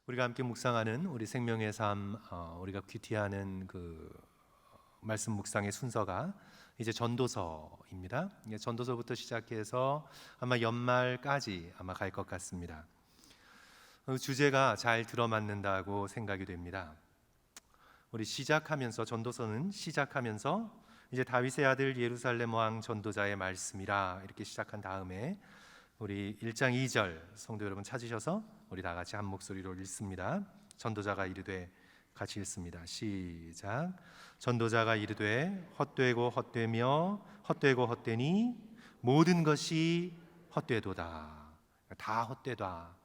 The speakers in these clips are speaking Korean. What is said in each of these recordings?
우리가 함께 묵상하는 우리 생명의 삶, 우리가 큐티하는 그 말씀 묵상의 순서가 이제 전도서입니다. 전도서부터 시작해서 아마 연말까지 아마 갈 것 같습니다. 주제가 잘 들어맞는다고 생각이 됩니다. 우리 시작하면서 전도서는 시작하면서 이제 다윗의 아들 예루살렘 왕 전도자의 말씀이라 이렇게 시작한 다음에 우리 1장 2절 성도 여러분 찾으셔서 우리 다 같이 한 목소리로 읽습니다. 전도자가 이르되, 같이 읽습니다. 시작. 전도자가 이르되 헛되고 헛되며 헛되고 헛되니 모든 것이 헛되도다. 다 헛되다.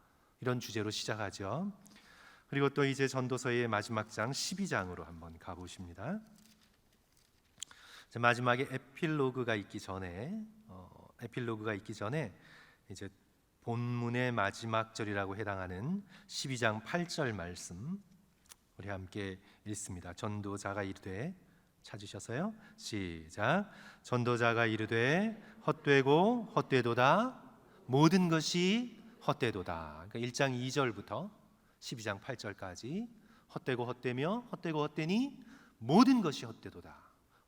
이런 주제로 시작하죠. 그리고 또 이제 전도서의 마지막 장 12장으로 한번 가보십니다. 마지막에 에필로그가 있기 전에 이제 본문의 마지막 절이라고 해당하는 12장 8절 말씀 우리 함께 읽습니다. 전도자가 이르되, 찾으셨어요? 시작. 전도자가 이르되 헛되고 헛되도다. 모든 것이 헛되도다. 그러니까 1장 2절부터 12장 8절까지 헛되고 헛되며 헛되고 헛되니 모든 것이 헛되도다.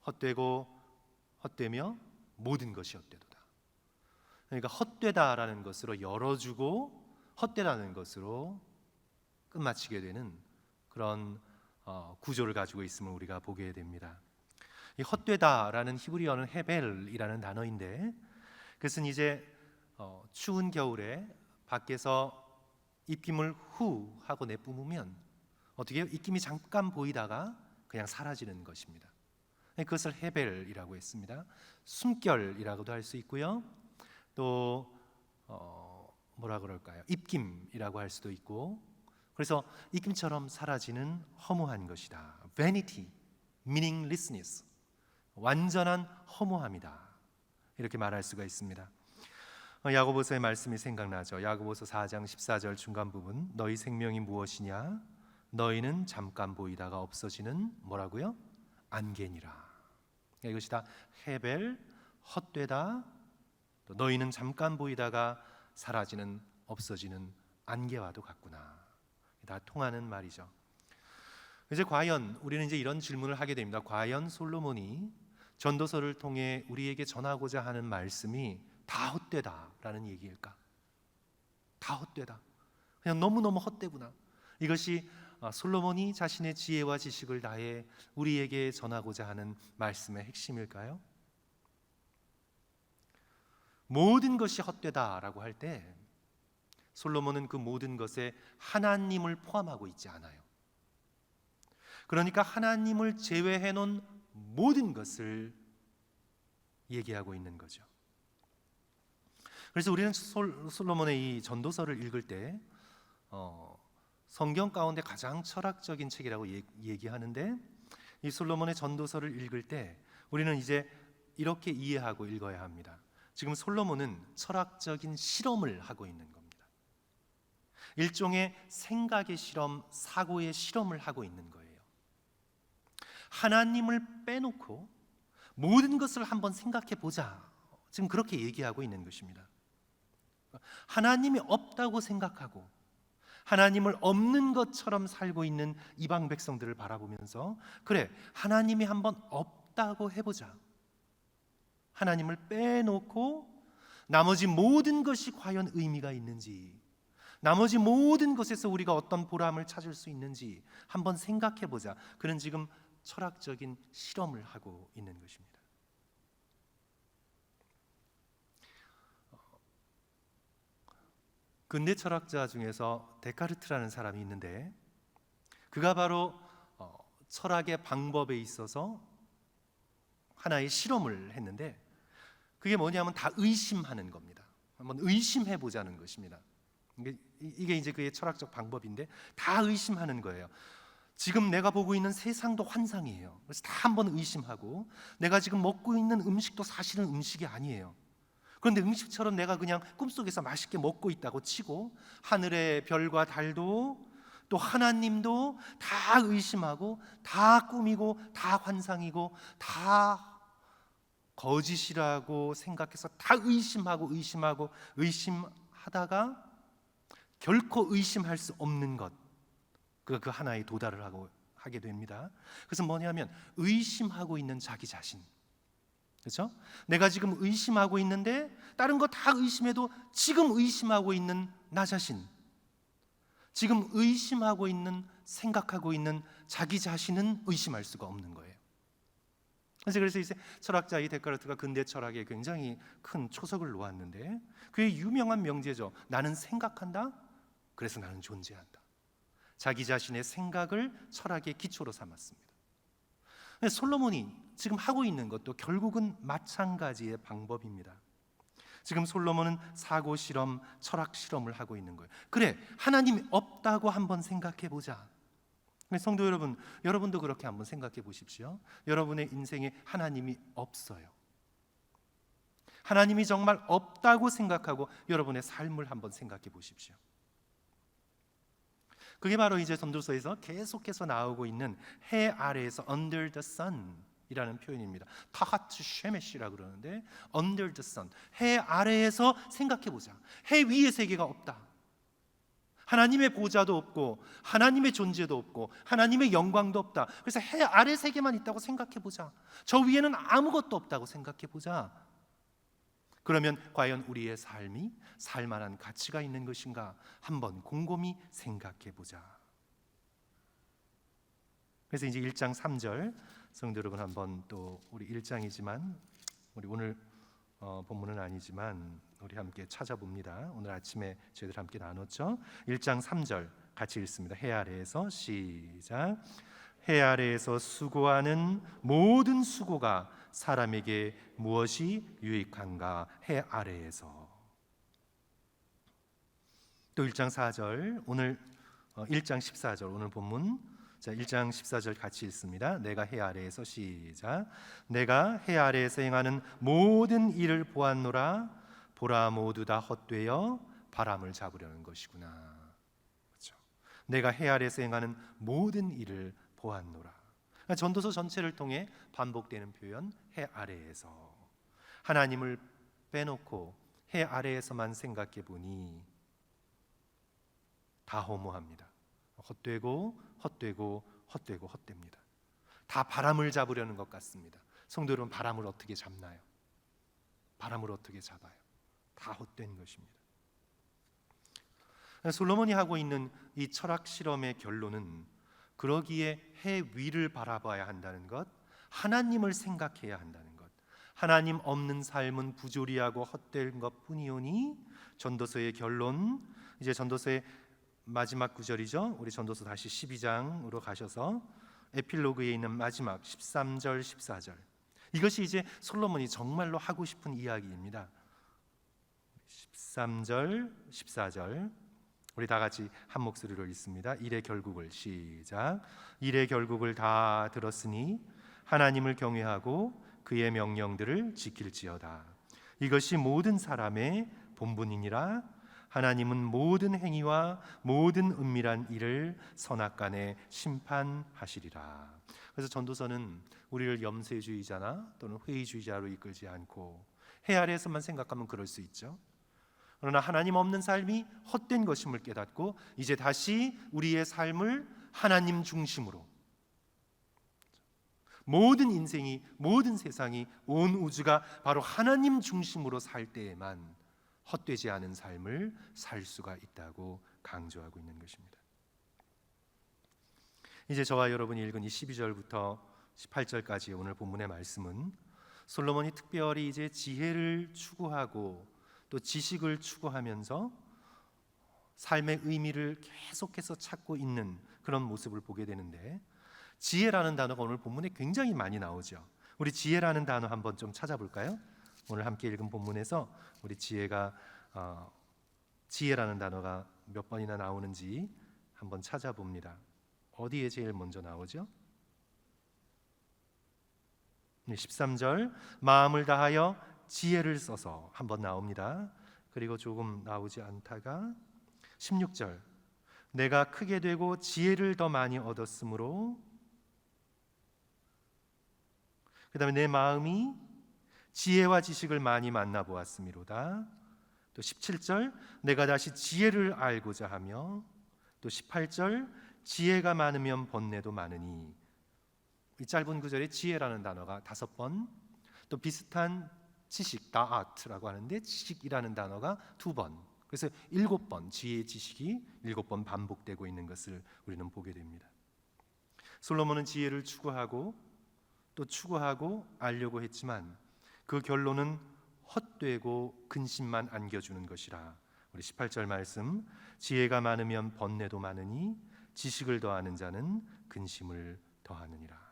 헛되고 헛되며 모든 것이 헛되도다. 그러니까 헛되다라는 것으로 열어주고 헛되다는 것으로 끝마치게 되는 그런 구조를 가지고 있음을 우리가 보게 됩니다. 이 헛되다라는 히브리어는 헤벨이라는 단어인데, 그것은 이제 추운 겨울에 밖에서 입김을 후 하고 내뿜으면 어떻게 해요? 입김이 잠깐 보이다가 그냥 사라지는 것입니다. 그것을 헤벨이라고 했습니다. 숨결이라고도 할 수 있고요. 또 뭐라 그럴까요? 입김이라고 할 수도 있고, 그래서 입김처럼 사라지는 허무한 것이다. Vanity, meaninglessness, 완전한 허무함이다. 이렇게 말할 수가 있습니다. 야고보서의 말씀이 생각나죠. 야고보서 4장 14절 중간 부분, 너희 생명이 무엇이냐? 너희는 잠깐 보이다가 없어지는 뭐라고요? 안개니라. 이것이 다 헤벨, 헛되다, 또 너희는 잠깐 보이다가 사라지는, 없어지는 안개와도 같구나. 다 통하는 말이죠. 이제 과연 우리는 이제 이런 질문을 하게 됩니다. 과연 솔로몬이 전도서를 통해 우리에게 전하고자 하는 말씀이 다 헛되다라는 얘기일까? 다 헛되다. 그냥 너무너무 헛되구나. 이것이 솔로몬이 자신의 지혜와 지식을 다해 우리에게 전하고자 하는 말씀의 핵심일까요? 모든 것이 헛되다라고 할 때 솔로몬은 그 모든 것에 하나님을 포함하고 있지 않아요. 그러니까 하나님을 제외해 놓은 모든 것을 얘기하고 있는 거죠. 그래서 우리는 솔로몬의 이 전도서를 읽을 때 성경 가운데 가장 철학적인 책이라고 얘기하는데, 이 솔로몬의 전도서를 읽을 때 우리는 이제 이렇게 이해하고 읽어야 합니다. 지금 솔로몬은 철학적인 실험을 하고 있는 겁니다. 일종의 생각의 실험, 사고의 실험을 하고 있는 거예요. 하나님을 빼놓고 모든 것을 한번 생각해 보자. 지금 그렇게 얘기하고 있는 것입니다. 하나님이 없다고 생각하고 하나님을 없는 것처럼 살고 있는 이방 백성들을 바라보면서, 그래, 하나님이 한번 없다고 해보자. 하나님을 빼놓고 나머지 모든 것이 과연 의미가 있는지, 나머지 모든 것에서 우리가 어떤 보람을 찾을 수 있는지 한번 생각해 보자. 그는 지금 철학적인 실험을 하고 있는 것입니다. 근대 철학자 중에서 데카르트라는 사람이 있는데, 그가 바로 철학의 방법에 있어서 하나의 실험을 했는데, 그게 뭐냐면 다 의심하는 겁니다. 한번 의심해 보자는 것입니다. 이게 이제 그의 철학적 방법인데, 다 의심하는 거예요. 지금 내가 보고 있는 세상도 환상이에요. 그래서 다 한번 의심하고, 내가 지금 먹고 있는 음식도 사실은 음식이 아니에요. 그런데 음식처럼 내가 그냥 꿈속에서 맛있게 먹고 있다고 치고, 하늘의 별과 달도 또 하나님도 다 의심하고, 다 꿈이고, 다 환상이고, 다 거짓이라고 생각해서 다 의심하다가 결코 의심할 수 없는 것, 그 하나에 도달을 하게 됩니다. 그래서 뭐냐면 의심하고 있는 자기 자신. 그렇죠? 내가 지금 의심하고 있는데 다른 거 다 의심해도 지금 의심하고 있는 나 자신, 지금 의심하고 있는, 생각하고 있는 자기 자신은 의심할 수가 없는 거예요. 그래서 이제 철학자 이 데카르트가 근대 철학에 굉장히 큰 초석을 놓았는데 그의 유명한 명제죠. 나는 생각한다. 그래서 나는 존재한다. 자기 자신의 생각을 철학의 기초로 삼았습니다. 솔로몬이 지금 하고 있는 것도 결국은 마찬가지의 방법입니다. 지금 솔로몬은 사고 실험, 철학 실험을 하고 있는 거예요. 그래, 하나님이 없다고 한번 생각해 보자. 성도 여러분, 여러분도 그렇게 한번 생각해 보십시오. 여러분의 인생에 하나님이 없어요. 하나님이 정말 없다고 생각하고 여러분의 삶을 한번 생각해 보십시오. 그게 바로 이제 전도서에서 계속해서 나오고 있는 해 아래에서 under the sun 이라는 표현입니다. 타하트 쉐메시라고 그러는데 under the sun, 해 아래에서 생각해 보자. 해 위의 세계가 없다. 하나님의 보좌도 없고 하나님의 존재도 없고 하나님의 영광도 없다. 그래서 해 아래 세계만 있다고 생각해 보자. 저 위에는 아무것도 없다고 생각해 보자. 그러면 과연 우리의 삶이 살만한 가치가 있는 것인가 한번 곰곰이 생각해 보자. 그래서 이제 1장 3절 성도 여러분 한번 또 우리 1장이지만 우리 오늘 본문은 아니지만 우리 함께 찾아봅니다. 오늘 아침에 저희들 함께 나눴죠. 1장 3절 같이 읽습니다. 해 아래에서 시작. 해 아래에서 수고하는 모든 수고가 사람에게 무엇이 유익한가? 해 아래에서. 또 1장 4절 오늘 1장 14절 오늘 본문 자 1장 14절 같이 읽습니다. 내가 해 아래에서 시작. 내가 해 아래에서 행하는 모든 일을 보았노라. 보라 모두 다 헛되어 바람을 잡으려는 것이구나. 그렇죠? 내가 해 아래에서 행하는 모든 일을 보았노라. 전도서 전체를 통해 반복되는 표현 해 아래에서. 하나님을 빼놓고 해 아래에서만 생각해 보니 다 허무합니다. 헛되고 헛됩니다. 다 바람을 잡으려는 것 같습니다. 성도 여러분, 바람을 어떻게 잡나요? 바람을 어떻게 잡아요? 다 헛된 것입니다. 솔로몬이 하고 있는 이 철학 실험의 결론은 그러기에 해 위를 바라봐야 한다는 것, 하나님을 생각해야 한다는 것, 하나님 없는 삶은 부조리하고 헛된 것뿐이오니 전도서의 결론, 이제 전도서의 마지막 구절이죠. 우리 전도서 다시 12장으로 가셔서 에필로그에 있는 마지막 13절 14절, 이것이 이제 솔로몬이 정말로 하고 싶은 이야기입니다. 13절 14절 우리 다 같이 한 목소리로 읽습니다. 일의 결국을 시작. 일의 결국을 다 들었으니 하나님을 경외하고 그의 명령들을 지킬지어다. 이것이 모든 사람의 본분이니라. 하나님은 모든 행위와 모든 은밀한 일을 선악간에 심판하시리라. 그래서 전도서는 우리를 염세주의자나 또는 회의주의자로 이끌지 않고 해 아래에서만 생각하면 그럴 수 있죠. 그러나 하나님 없는 삶이 헛된 것임을 깨닫고 이제 다시 우리의 삶을 하나님 중심으로, 모든 인생이, 모든 세상이, 온 우주가 바로 하나님 중심으로 살 때에만 헛되지 않은 삶을 살 수가 있다고 강조하고 있는 것입니다. 이제 저와 여러분이 읽은 이 12절부터 18절까지 오늘 본문의 말씀은 솔로몬이 특별히 이제 지혜를 추구하고 또 지식을 추구하면서 삶의 의미를 계속해서 찾고 있는 그런 모습을 보게 되는데, 지혜라는 단어가 오늘 본문에 굉장히 많이 나오죠. 우리 지혜라는 단어 한번 좀 찾아볼까요? 오늘 함께 읽은 본문에서 우리 지혜라는 단어가 몇 번이나 나오는지 한번 찾아봅니다. 어디에 제일 먼저 나오죠? 13절 마음을 다하여 지혜를 써서 한번 나옵니다. 그리고 조금 나오지 않다가 16절 내가 크게 되고 지혜를 더 많이 얻었으므로, 그 다음에 내 마음이 지혜와 지식을 많이 만나보았음이로다. 또 17절 내가 다시 지혜를 알고자 하며, 또 18절 지혜가 많으면 번뇌도 많으니, 이 짧은 구절에 지혜라는 단어가 5번, 또 비슷한 지식, 다아트라고 하는데 지식이라는 단어가 2번, 그래서 7번 지혜의 지식이 7번 반복되고 있는 것을 우리는 보게 됩니다. 솔로몬은 지혜를 추구하고 또 추구하고 알려고 했지만 그 결론은 헛되고 근심만 안겨주는 것이라. 우리 18절 말씀, 지혜가 많으면 번뇌도 많으니 지식을 더하는 자는 근심을 더하느니라.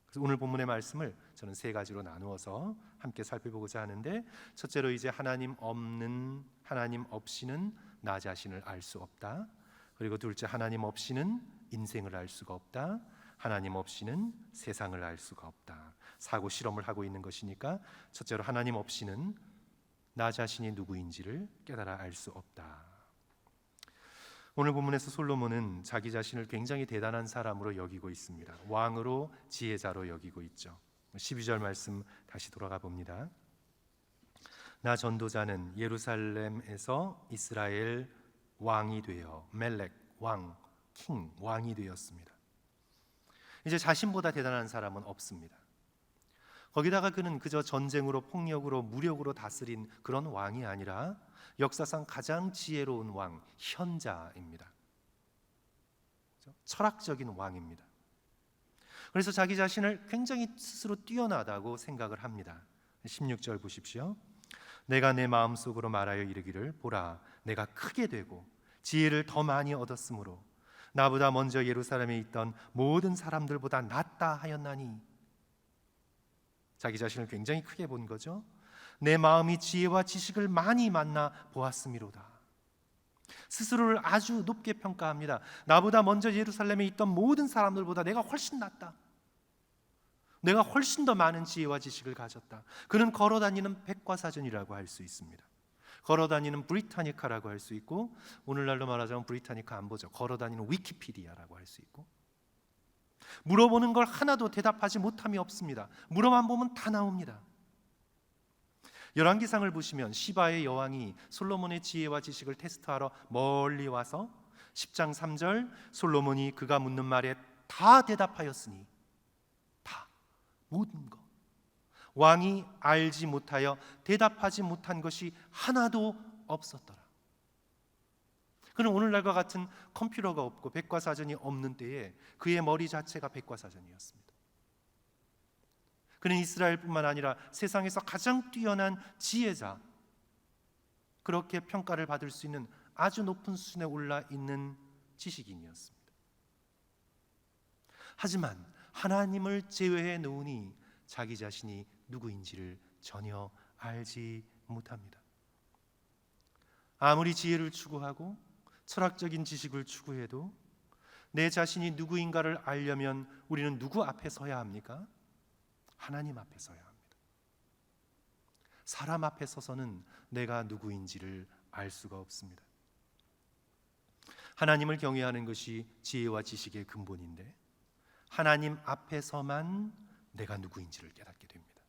그래서 오늘 본문의 말씀을 저는 3가지로 나누어서 함께 살펴보고자 하는데, 첫째로 이제 하나님 없이는 나 자신을 알 수 없다. 그리고 둘째, 하나님 없이는 인생을 알 수가 없다. 하나님 없이는 세상을 알 수가 없다. 사고 실험을 하고 있는 것이니까 첫째로 하나님 없이는 나 자신이 누구인지를 깨달아 알 수 없다. 오늘 본문에서 솔로몬은 자기 자신을 굉장히 대단한 사람으로 여기고 있습니다. 왕으로 지혜자로 여기고 있죠. 12절 말씀 다시 돌아가 봅니다. 나 전도자는 예루살렘에서 이스라엘 왕이 되어, 멜렉 왕, 킹 왕이 되었습니다. 이제 자신보다 대단한 사람은 없습니다. 거기다가 그는 그저 전쟁으로, 폭력으로, 무력으로 다스린 그런 왕이 아니라 역사상 가장 지혜로운 왕, 현자입니다. 철학적인 왕입니다. 그래서 자기 자신을 굉장히 스스로 뛰어나다고 생각을 합니다. 16절 보십시오. 내가 내 마음속으로 말하여 이르기를, 보라, 내가 크게 되고 지혜를 더 많이 얻었으므로 나보다 먼저 예루살렘에 있던 모든 사람들보다 낫다 하였나니. 자기 자신을 굉장히 크게 본 거죠. 내 마음이 지혜와 지식을 많이 만나 보았음이로다. 스스로를 아주 높게 평가합니다. 나보다 먼저 예루살렘에 있던 모든 사람들보다 내가 훨씬 낫다. 내가 훨씬 더 많은 지혜와 지식을 가졌다. 그는 걸어다니는 백과사전이라고 할 수 있습니다. 걸어다니는 브리타니카라고 할 수 있고, 오늘날로 말하자면 브리타니카 안 보죠. 걸어다니는 위키피디아라고 할 수 있고, 물어보는 걸 하나도 대답하지 못함이 없습니다. 물어만 보면 다 나옵니다. 열왕기상을 보시면 시바의 여왕이 솔로몬의 지혜와 지식을 테스트하러 멀리 와서 10장 3절, 솔로몬이 그가 묻는 말에 다 대답하였으니, 다, 모든 것, 왕이 알지 못하여 대답하지 못한 것이 하나도 없었더라. 그는 오늘날과 같은 컴퓨터가 없고 백과사전이 없는 때에 그의 머리 자체가 백과사전이었습니다. 그는 이스라엘뿐만 아니라 세상에서 가장 뛰어난 지혜자, 그렇게 평가를 받을 수 있는 아주 높은 수준에 올라 있는 지식인이었습니다. 하지만 하나님을 제외해 놓으니 자기 자신이 누구인지를 전혀 알지 못합니다. 아무리 지혜를 추구하고 철학적인 지식을 추구해도 내 자신이 누구인가를 알려면 우리는 누구 앞에 서야 합니까? 하나님 앞에 서야 합니다. 사람 앞에 서서는 내가 누구인지를 알 수가 없습니다. 하나님을 경외하는 것이 지혜와 지식의 근본인데 하나님 앞에서만 내가 누구인지를 깨닫게 됩니다.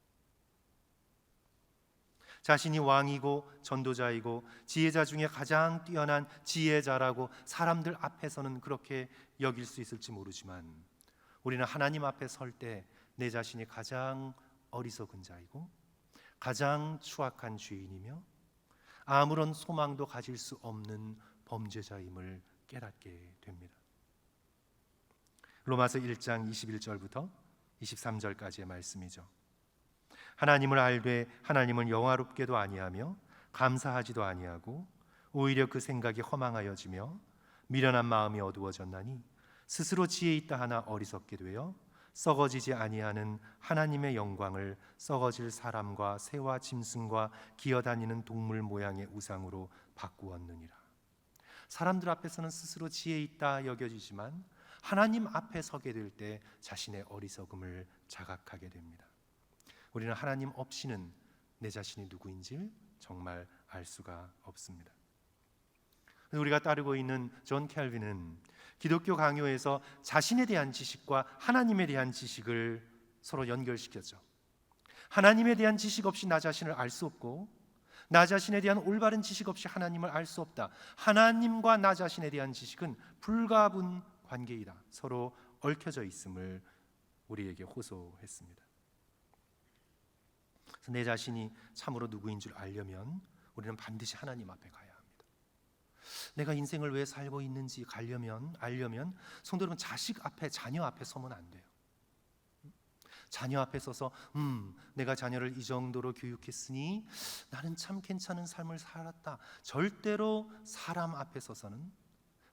자신이 왕이고 전도자이고 지혜자 중에 가장 뛰어난 지혜자라고 사람들 앞에서는 그렇게 여길 수 있을지 모르지만, 우리는 하나님 앞에 설 때 내 자신이 가장 어리석은 자이고 가장 추악한 죄인이며 아무런 소망도 가질 수 없는 범죄자임을 깨닫게 됩니다. 로마서 1장 21절부터 23절까지의 말씀이죠. 하나님을 알되 하나님을 영화롭게도 아니하며 감사하지도 아니하고 오히려 그 생각이 허망하여지며 미련한 마음이 어두워졌나니 스스로 지혜 있다 하나 어리석게 되어 썩어지지 아니하는 하나님의 영광을 썩어질 사람과 새와 짐승과 기어다니는 동물 모양의 우상으로 바꾸었느니라. 사람들 앞에서는 스스로 지혜 있다 여겨지지만 하나님 앞에 서게 될 때 자신의 어리석음을 자각하게 됩니다. 우리는 하나님 없이는 내 자신이 누구인지 정말 알 수가 없습니다. 우리가 따르고 있는 존 켈빈은 기독교 강요에서 자신에 대한 지식과 하나님에 대한 지식을 서로 연결시켰죠. 하나님에 대한 지식 없이 나 자신을 알 수 없고 나 자신에 대한 올바른 지식 없이 하나님을 알 수 없다. 하나님과 나 자신에 대한 지식은 불가분 관계이다. 서로 얽혀져 있음을 우리에게 호소했습니다. 그래서 내 자신이 참으로 누구인 줄 알려면 우리는 반드시 하나님 앞에 가야 합니다. 내가 인생을 왜 살고 있는지 알려면 성도 여러분, 자식 앞에, 자녀 앞에 서면 안 돼요. 자녀 앞에 서서 내가 자녀를 이 정도로 교육했으니 나는 참 괜찮은 삶을 살았다. 절대로 사람 앞에 서서는,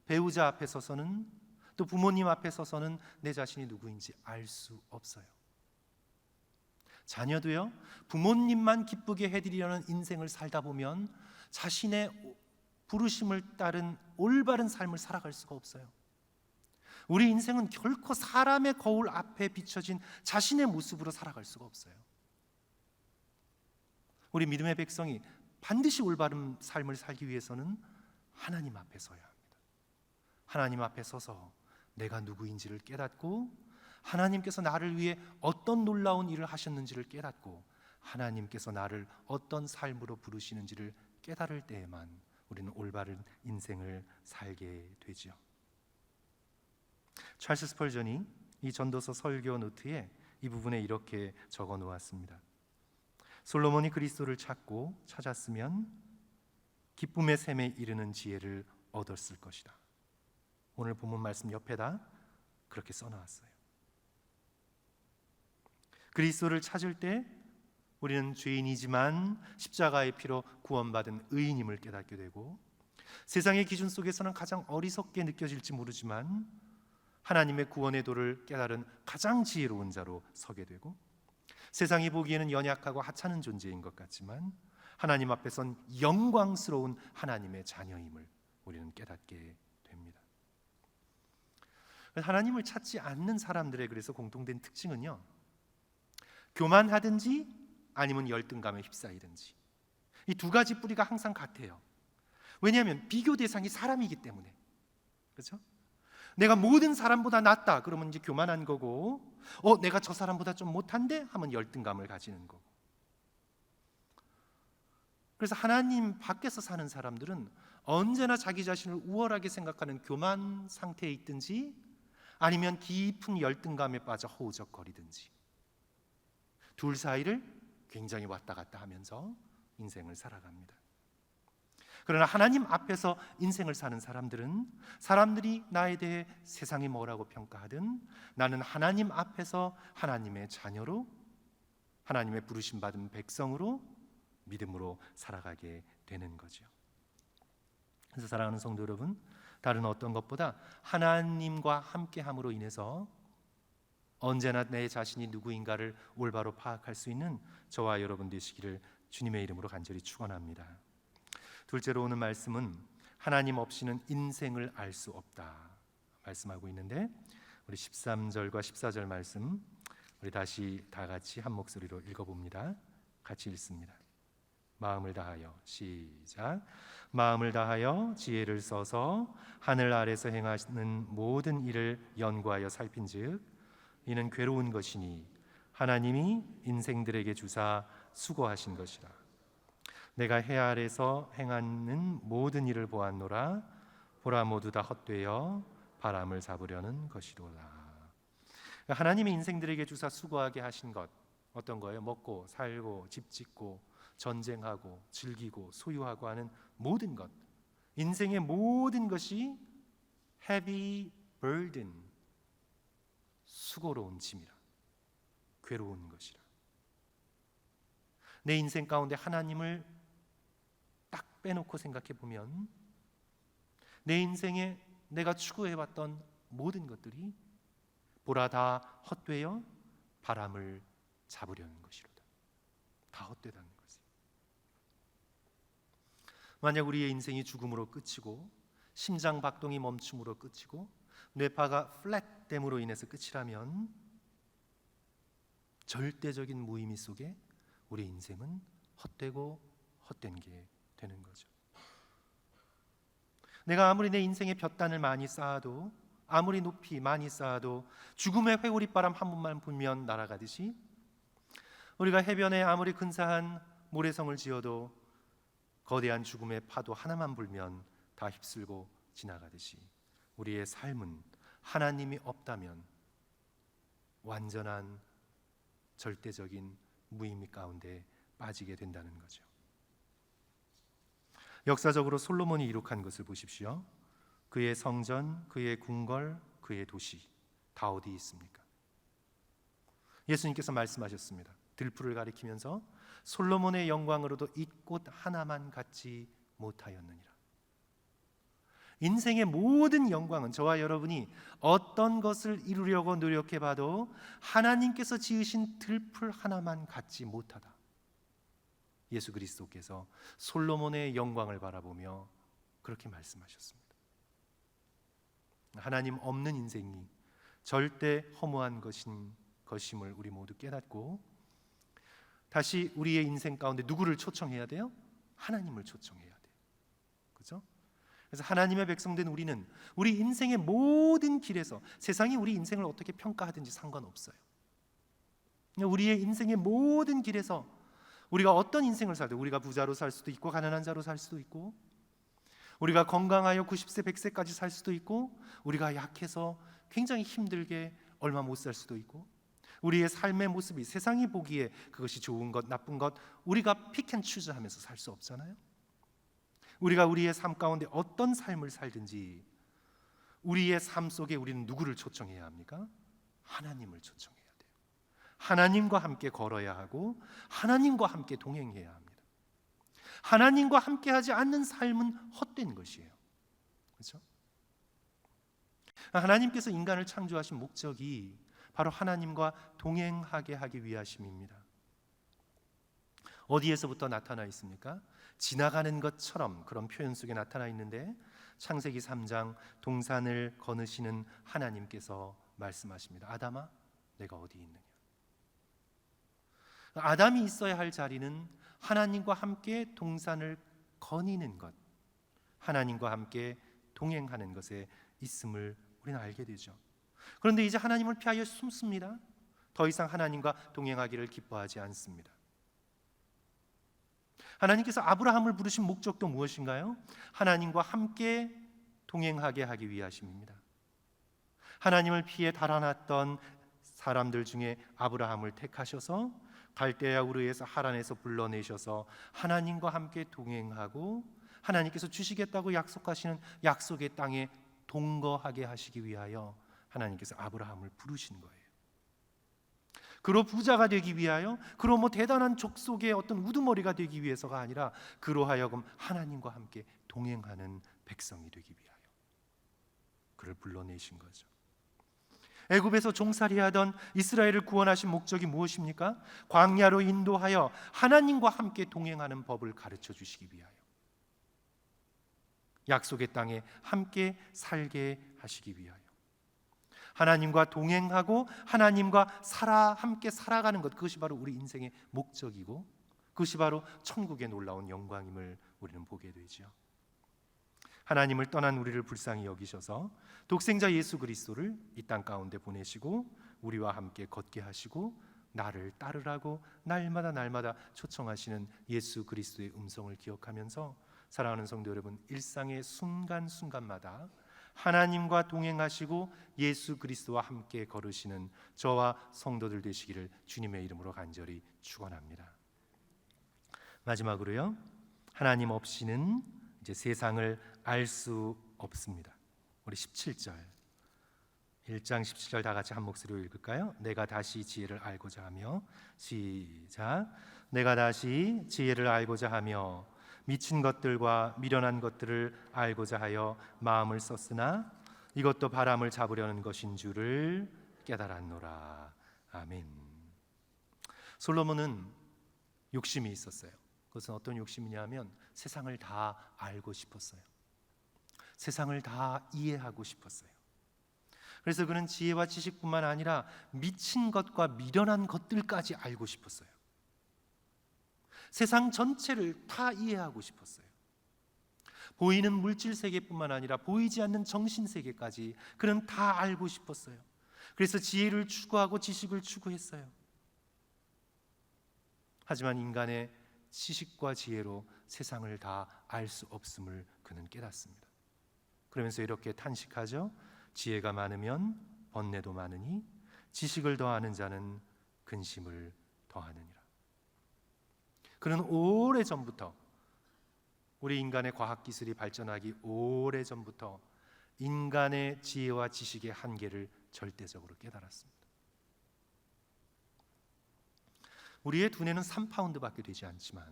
배우자 앞에 서서는, 또 부모님 앞에 서서는 내 자신이 누구인지 알 수 없어요. 자녀도요, 부모님만 기쁘게 해드리려는 인생을 살다 보면 자신의 부르심을 따른 올바른 삶을 살아갈 수가 없어요. 우리 인생은 결코 사람의 거울 앞에 비춰진 자신의 모습으로 살아갈 수가 없어요. 우리 믿음의 백성이 반드시 올바른 삶을 살기 위해서는 하나님 앞에 서야 합니다. 하나님 앞에 서서 내가 누구인지를 깨닫고, 하나님께서 나를 위해 어떤 놀라운 일을 하셨는지를 깨닫고, 하나님께서 나를 어떤 삶으로 부르시는지를 깨달을 때에만 우리는 올바른 인생을 살게 되지요. 찰스 스펄전이 이 전도서 설교 노트에 이 부분에 이렇게 적어 놓았습니다. 솔로몬이 그리스도를 찾았으면 기쁨의 샘에 이르는 지혜를 얻었을 것이다. 오늘 본문 말씀 옆에다 그렇게 써놓았어요. 그리스도를 찾을 때 우리는 죄인이지만 십자가의 피로 구원받은 의인임을 깨닫게 되고, 세상의 기준 속에서는 가장 어리석게 느껴질지 모르지만 하나님의 구원의 도를 깨달은 가장 지혜로운 자로 서게 되고, 세상이 보기에는 연약하고 하찮은 존재인 것 같지만 하나님 앞에선 영광스러운 하나님의 자녀임을 우리는 깨닫게 됩니다. 하나님을 찾지 않는 사람들의 그래서 공통된 특징은요, 교만하든지 아니면 열등감에 휩싸이든지, 이 두 가지 뿌리가 항상 같아요. 왜냐하면 비교 대상이 사람이기 때문에. 그렇죠? 내가 모든 사람보다 낫다 그러면 이제 교만한 거고, 내가 저 사람보다 좀 못한데 하면 열등감을 가지는 거고. 그래서 하나님 밖에서 사는 사람들은 언제나 자기 자신을 우월하게 생각하는 교만 상태에 있든지, 아니면 깊은 열등감에 빠져 허우적거리든지, 둘 사이를 굉장히 왔다 갔다 하면서 인생을 살아갑니다. 그러나 하나님 앞에서 인생을 사는 사람들은, 사람들이 나에 대해 세상이 뭐라고 평가하든 나는 하나님 앞에서 하나님의 자녀로, 하나님의 부르심 받은 백성으로 믿음으로 살아가게 되는 거죠. 그래서 사랑하는 성도 여러분, 다른 어떤 것보다 하나님과 함께함으로 인해서 언제나 내 자신이 누구인가를 올바로 파악할 수 있는 저와 여러분 되시기를 주님의 이름으로 간절히 축원합니다. 둘째로 오는 말씀은 하나님 없이는 인생을 알 수 없다 말씀하고 있는데, 우리 13절과 14절 말씀 우리 다시 다 같이 한 목소리로 읽어봅니다. 같이 읽습니다. 마음을 다하여, 시작. 마음을 다하여 지혜를 써서 하늘 아래서 행하시는 모든 일을 연구하여 살핀즉 이는 괴로운 것이니 하나님이 인생들에게 주사 수고하신 것이라. 내가 해 아래서 행하는 모든 일을 보았노라. 보라, 모두 다 헛되어 바람을 잡으려는 것이로라. 하나님이 인생들에게 주사 수고하게 하신 것, 어떤 거예요? 먹고 살고 집 짓고 전쟁하고 즐기고 소유하고 하는 모든 것, 인생의 모든 것이 heavy burden, 수고로운 짐이라, 괴로운 것이라. 내 인생 가운데 하나님을 딱 빼놓고 생각해 보면 내 인생에 내가 추구해왔던 모든 것들이 보라 다 헛되어 바람을 잡으려는 것이로다. 다 헛되다는 것이. 만약 우리의 인생이 죽음으로 끝이고 심장 박동이 멈춤으로 끝이고 뇌파가 플랫됨으로 인해서 끝이라면 절대적인 무의미 속에 우리 인생은 헛되고 헛된 게 되는 거죠. 내가 아무리 내 인생에 볕단을 많이 쌓아도, 아무리 높이 많이 쌓아도 죽음의 회오리바람 한 번만 불면 날아가듯이, 우리가 해변에 아무리 근사한 모래성을 지어도 거대한 죽음의 파도 하나만 불면 다 휩쓸고 지나가듯이 우리의 삶은 하나님이 없다면 완전한 절대적인 무의미 가운데 빠지게 된다는 거죠. 역사적으로 솔로몬이 이룩한 것을 보십시오. 그의 성전, 그의 궁궐, 그의 도시 다 어디 있습니까? 예수님께서 말씀하셨습니다. 들풀을 가리키면서 솔로몬의 영광으로도 이 꽃 하나만 갖지 못하였느니라. 인생의 모든 영광은 저와 여러분이 어떤 것을 이루려고 노력해봐도 하나님께서 지으신 들풀 하나만 갖지 못하다. 예수 그리스도께서 솔로몬의 영광을 바라보며 그렇게 말씀하셨습니다. 하나님 없는 인생이 절대 허무한 것임을 우리 모두 깨닫고 다시 우리의 인생 가운데 누구를 초청해야 돼요? 하나님을 초청해야 돼요. 그렇죠? 그래서 하나님의 백성된 우리는 우리 인생의 모든 길에서 세상이 우리 인생을 어떻게 평가하든지 상관없어요. 우리의 인생의 모든 길에서 우리가 어떤 인생을 살든 우리가 부자로 살 수도 있고 가난한 자로 살 수도 있고 우리가 건강하여 90세 100세까지 살 수도 있고 우리가 약해서 굉장히 힘들게 얼마 못 살 수도 있고 우리의 삶의 모습이 세상이 보기에 그것이 좋은 것 나쁜 것 우리가 픽앤추즈 하면서 살 수 없잖아요. 우리가 우리의 삶 가운데 어떤 삶을 살든지 우리의 삶 속에 우리는 누구를 초청해야 합니까? 하나님을 초청해야 돼요. 하나님과 함께 걸어야 하고 하나님과 함께 동행해야 합니다. 하나님과 함께하지 않는 삶은 헛된 것이에요. 그렇죠? 하나님께서 인간을 창조하신 목적이 바로 하나님과 동행하게 하기 위하심입니다. 어디에서부터 나타나 있습니까? 지나가는 것처럼 그런 표현 속에 나타나 있는데 창세기 3장 동산을 거느시는 하나님께서 말씀하십니다. 아담아, 내가 어디 있느냐? 아담이 있어야 할 자리는 하나님과 함께 동산을 거니는 것, 하나님과 함께 동행하는 것에 있음을 우리는 알게 되죠. 그런데 이제 하나님을 피하여 숨습니다. 더 이상 하나님과 동행하기를 기뻐하지 않습니다. 하나님께서 아브라함을 부르신 목적도 무엇인가요? 하나님과 함께 동행하게 하기 위하심입니다. 하나님을 피해 달아났던 사람들 중에 아브라함을 택하셔서 갈대아 우르에서 하란에서 불러내셔서 하나님과 함께 동행하고 하나님께서 주시겠다고 약속하시는 약속의 땅에 동거하게 하시기 위하여 하나님께서 아브라함을 부르신 거예요. 그로 부자가 되기 위하여, 그로 대단한 족속의 어떤 우두머리가 되기 위해서가 아니라 그로 하여금 하나님과 함께 동행하는 백성이 되기 위하여 그를 불러내신 거죠. 애굽에서 종살이하던 이스라엘을 구원하신 목적이 무엇입니까? 광야로 인도하여 하나님과 함께 동행하는 법을 가르쳐 주시기 위하여 약속의 땅에 함께 살게 하시기 위하여 하나님과 동행하고 하나님과 함께 살아가는 것, 그것이 바로 우리 인생의 목적이고 그것이 바로 천국의 놀라운 영광임을 우리는 보게 되죠. 하나님을 떠난 우리를 불쌍히 여기셔서 독생자 예수 그리스도를 이 땅 가운데 보내시고 우리와 함께 걷게 하시고 나를 따르라고 날마다 초청하시는 예수 그리스도의 음성을 기억하면서 사랑하는 성도 여러분, 일상의 순간순간마다 하나님과 동행하시고 예수 그리스도와 함께 걸으시는 저와 성도들 되시기를 주님의 이름으로 간절히 축원합니다. 마지막으로요, 하나님 없이는 이제 세상을 알 수 없습니다. 우리 17절 1장 17절 다 같이 한 목소리로 읽을까요? 내가 다시 지혜를 알고자 하며 시작. 내가 다시 지혜를 알고자 하며 미친 것들과 미련한 것들을 알고자 하여 마음을 썼으나 이것도 바람을 잡으려는 것인 줄을 깨달았노라. 아멘. 솔로몬은 욕심이 있었어요. 그것은 어떤 욕심이냐면 세상을 다 알고 싶었어요. 세상을 다 이해하고 싶었어요. 그래서 그는 지혜와 지식뿐만 아니라 미친 것과 미련한 것들까지 알고 싶었어요. 세상 전체를 다 이해하고 싶었어요. 보이는 물질 세계뿐만 아니라 보이지 않는 정신 세계까지 그는 다 알고 싶었어요. 그래서 지혜를 추구하고 지식을 추구했어요. 하지만 인간의 지식과 지혜로 세상을 다 알 수 없음을 그는 깨닫습니다. 그러면서 이렇게 탄식하죠. 지혜가 많으면 번뇌도 많으니 지식을 더하는 자는 근심을 더하느니라. 그는 오래전부터, 우리 인간의 과학기술이 발전하기 오래전부터 인간의 지혜와 지식의 한계를 절대적으로 깨달았습니다. 우리의 두뇌는 3파운드밖에 되지 않지만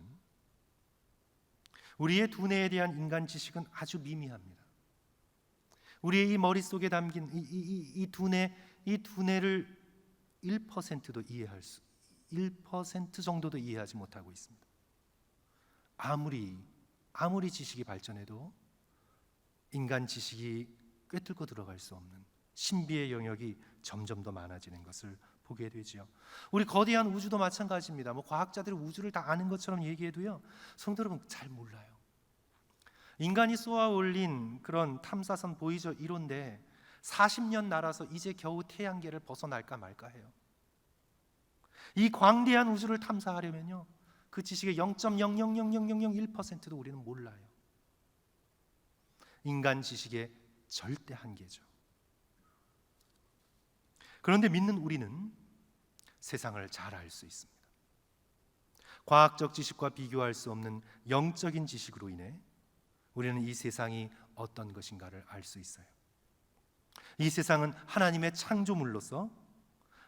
우리의 두뇌에 대한 인간 지식은 아주 미미합니다. 우리의 이 머릿속에 담긴 이 두뇌를 1%도 1% 정도도 이해하지 못하고 있습니다. 아무리 지식이 발전해도 인간 지식이 꿰뚫고 들어갈 수 없는 신비의 영역이 점점 더 많아지는 것을 보게 되지요. 우리 거대한 우주도 마찬가지입니다. 과학자들이 우주를 다 아는 것처럼 얘기해도요, 성도 여러분 잘 몰라요. 인간이 쏘아 올린 그런 탐사선 보이저 1호인데 40년 날아서 이제 겨우 태양계를 벗어날까 말까 해요. 이 광대한 우주를 탐사하려면요, 그 지식의 0.0000001%도 우리는 몰라요. 인간 지식의 절대 한계죠. 그런데 믿는 우리는 세상을 잘 알 수 있습니다. 과학적 지식과 비교할 수 없는 영적인 지식으로 인해 우리는 이 세상이 어떤 것인가를 알 수 있어요. 이 세상은 하나님의 창조물로서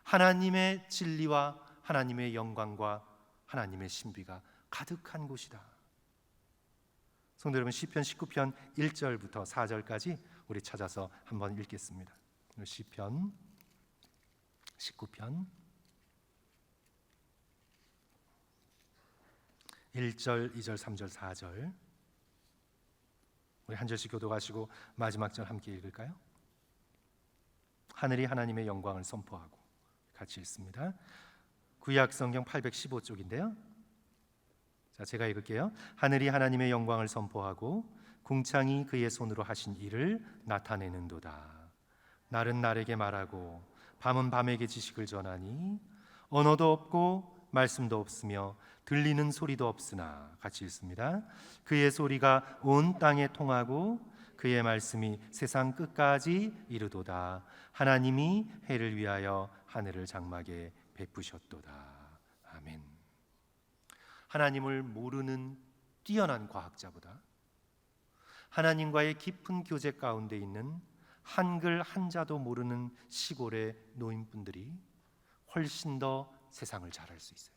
하나님의 진리와 하나님의 영광과 하나님의 신비가 가득한 곳이다. 성도 여러분, 시편 19편 1절부터 4절까지 우리 찾아서 한번 읽겠습니다. 시편 19편 1절, 2절, 3절, 4절 우리 한 절씩 교독하시고 마지막 절 함께 읽을까요? 하늘이 하나님의 영광을 선포하고, 같이 읽습니다. 구약 성경 815쪽인데요. 자, 제가 읽을게요. 하늘이 하나님의 영광을 선포하고 궁창이 그의 손으로 하신 일을 나타내는도다. 날은 날에게 말하고 밤은 밤에게 지식을 전하니 언어도 없고 말씀도 없으며 들리는 소리도 없으나, 같이 읽습니다. 그의 소리가 온 땅에 통하고 그의 말씀이 세상 끝까지 이르도다. 하나님이 해를 위하여 하늘을 장막에 베푸셨도다. 아멘. 하나님을 모르는 뛰어난 과학자보다 하나님과의 깊은 교제 가운데 있는 한글 한자도 모르는 시골의 노인분들이 훨씬 더 세상을 잘 알 수 있어요.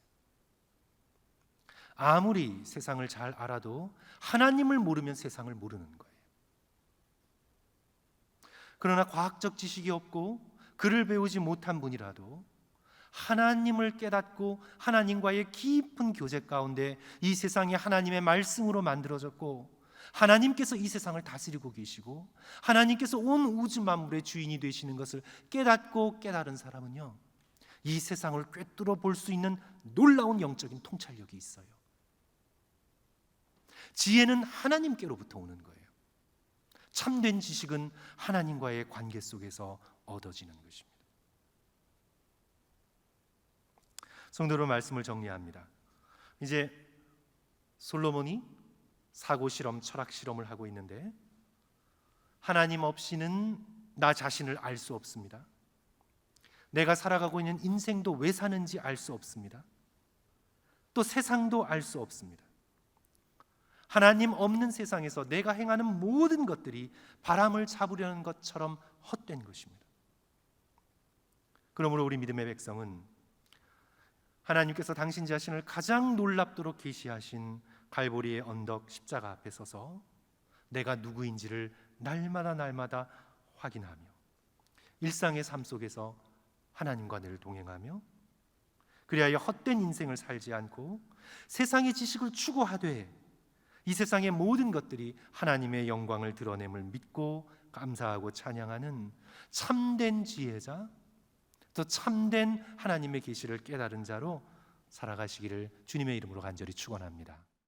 아무리 세상을 잘 알아도 하나님을 모르면 세상을 모르는 거예요. 그러나 과학적 지식이 없고 글을 배우지 못한 분이라도 하나님을 깨닫고 하나님과의 깊은 교제 가운데 이 세상이 하나님의 말씀으로 만들어졌고 하나님께서 이 세상을 다스리고 계시고 하나님께서 온 우주 만물의 주인이 되시는 것을 깨닫고 깨달은 사람은요, 이 세상을 꿰뚫어 볼 수 있는 놀라운 영적인 통찰력이 있어요. 지혜는 하나님께로부터 오는 거예요. 참된 지식은 하나님과의 관계 속에서 얻어지는 것입니다. 성도로 말씀을 정리합니다. 이제 솔로몬이 사고 실험, 철학 실험을 하고 있는데, 하나님 없이는 나 자신을 알 수 없습니다. 내가 살아가고 있는 인생도 왜 사는지 알 수 없습니다. 또 세상도 알 수 없습니다. 하나님 없는 세상에서 내가 행하는 모든 것들이 바람을 잡으려는 것처럼 헛된 것입니다. 그러므로 우리 믿음의 백성은 하나님께서 당신 자신을 가장 놀랍도록 계시하신 갈보리의 언덕 십자가 앞에 서서 내가 누구인지를 날마다 확인하며 일상의 삶 속에서 하나님과 늘 동행하며 그리하여 헛된 인생을 살지 않고 세상의 지식을 추구하되 이 세상의 모든 것들이 하나님의 영광을 드러냄을 믿고 감사하고 찬양하는 참된 지혜자, 또 참된 하나님의 계시를 깨달은 자로 살아가시기를 주님의 이름으로 간절히 축원합니다.